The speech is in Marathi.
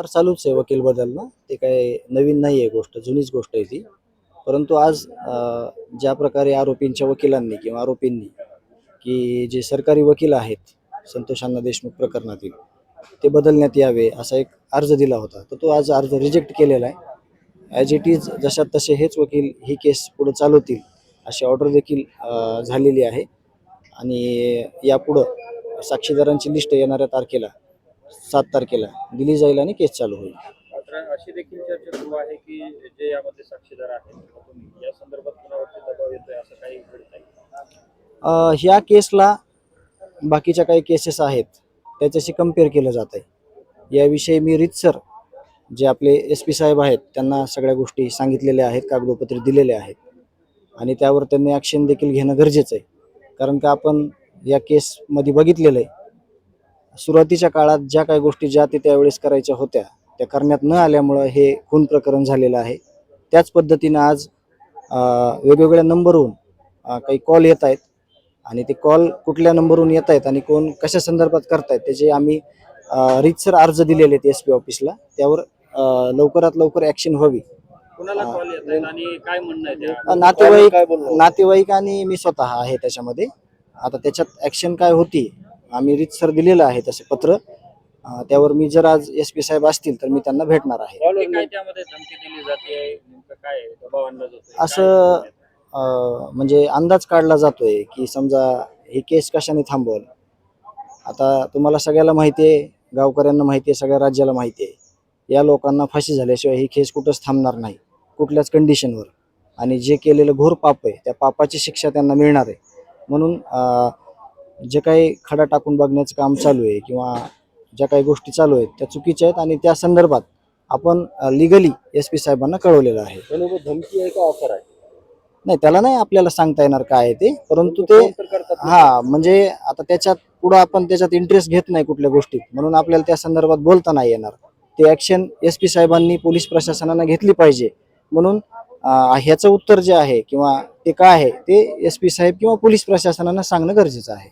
वारंवार चालूच आहे वकील बदलणं. ते काही नवीन नाही आहे गोष्ट, जुनीच गोष्ट आहे ती. परंतु आज ज्या प्रकारे आरोपींच्या वकिलांनी किंवा आरोपींनी की जे सरकारी वकील आहेत संतोष अण्णा देशमुख प्रकरणातील, ते बदलण्यात यावे असा एक अर्ज दिला होता. तर तो आज अर्ज रिजेक्ट केलेला आहे. ॲज इट इज जशात तसे हेच वकील ही केस पुढे चालवतील अशी ऑर्डर देखील झालेली आहे. आणि यापुढं साक्षीदारांची लिस्ट येणाऱ्या तारखेला 7 तारखेला दिली जाईल आणि केस चालू होईल. मात्र अशी देखील चर्चा सुरू आहे की जे यामध्ये साक्षीदार आहेत किंवा तुम्ही या संदर्भात कुणावरती दबाव येतोय असं काही घडत आहे? ह्या केसला बाकीच्या काही केसेस आहेत त्याच्याशी कम्पेअर केलं जात आहे. याविषयी मी रीतसर जे आपले SP साहेब आहेत त्यांना सगळ्या गोष्टी सांगितलेल्या आहेत, कागदोपत्री दिलेले आहेत आणि त्यावर त्यांनी ॲक्शन देखील घेणं गरजेचं आहे. कारण का आपण या केसमध्ये बघितलेलं आहे, सुरुवातीच्या काळात ज्या काही गोष्टी ज्या ते त्यावेळेस करायच्या होत्या त्या करण्यात न आल्यामुळं हे खून प्रकरण झालेलं आहे. त्याच पद्धतीनं आज वेगवेगळ्या नंबरवरून काही कॉल येत आहेत आणि ते कॉल कुठल्या नंबरवरून येत आहेत आणि कोण कशा संदर्भात करतायत त्याचे आम्ही रीतसर अर्ज दिलेले आहेत SP ऑफिसला. त्यावर लवकरात लवकर ॲक्शन व्हावी. कुणाला कॉल येत आहेत आणि काय म्हणणं आहे त्या? नातेवाईक आणि मी स्वतः आहे त्याच्यामध्ये. आता त्याच्यात ॲक्शन काय होती आम्ही रीतसर दिलेलं आहे तसे पत्र. त्यावर मी जर आज SP साहेब असतील तर मी त्यांना भेटणार आहे. काय त्यामध्ये धमकी दिली जाते, नेमकं काय दबाव आणला जातो असं म्हणजे अंदाज काढला जातोय की समजा ही केस कशाने थांबवल. आता तुम्हाला सगळ्याला माहिती आहे, गावकऱ्यांना माहिती आहे, सगळ्या राज्याला माहिती आहे, या लोकांना फाशी झाल्याशिवाय ही केस कुठंच थांबणार नाही कुठल्याच कंडिशनवर. आणि जे केलेलं घोर पाप आहे त्या पापाची शिक्षा त्यांना मिळणार आहे. म्हणून जे काही खडा टाकून बघण्याचं काम चालू आहे किंवा ज्या काही गोष्टी चालू आहेत त्या चुकीच्या आहेत आणि त्या संदर्भात आपण लिगली SP साहेबांना कळवलेलं आहे. धमकी आहे का ऑफर आहे? नाही, त्याला नाही आपल्याला सांगता येणार काय आहे ते, परंतु ते म्हणजे आता त्याच्यात पुढं आपण त्याच्यात इंटरेस्ट घेत नाही कुठल्या गोष्टीत, म्हणून आपल्याला त्या संदर्भात बोलता नाही येणार. ते ॲक्शन SP साहेबांनी पोलीस प्रशासनानं घेतली पाहिजे. म्हणून ह्याचं उत्तर जे आहे किंवा ते काय आहे ते SP साहेब किंवा पोलीस प्रशासनानं सांगणं गरजेचं आहे.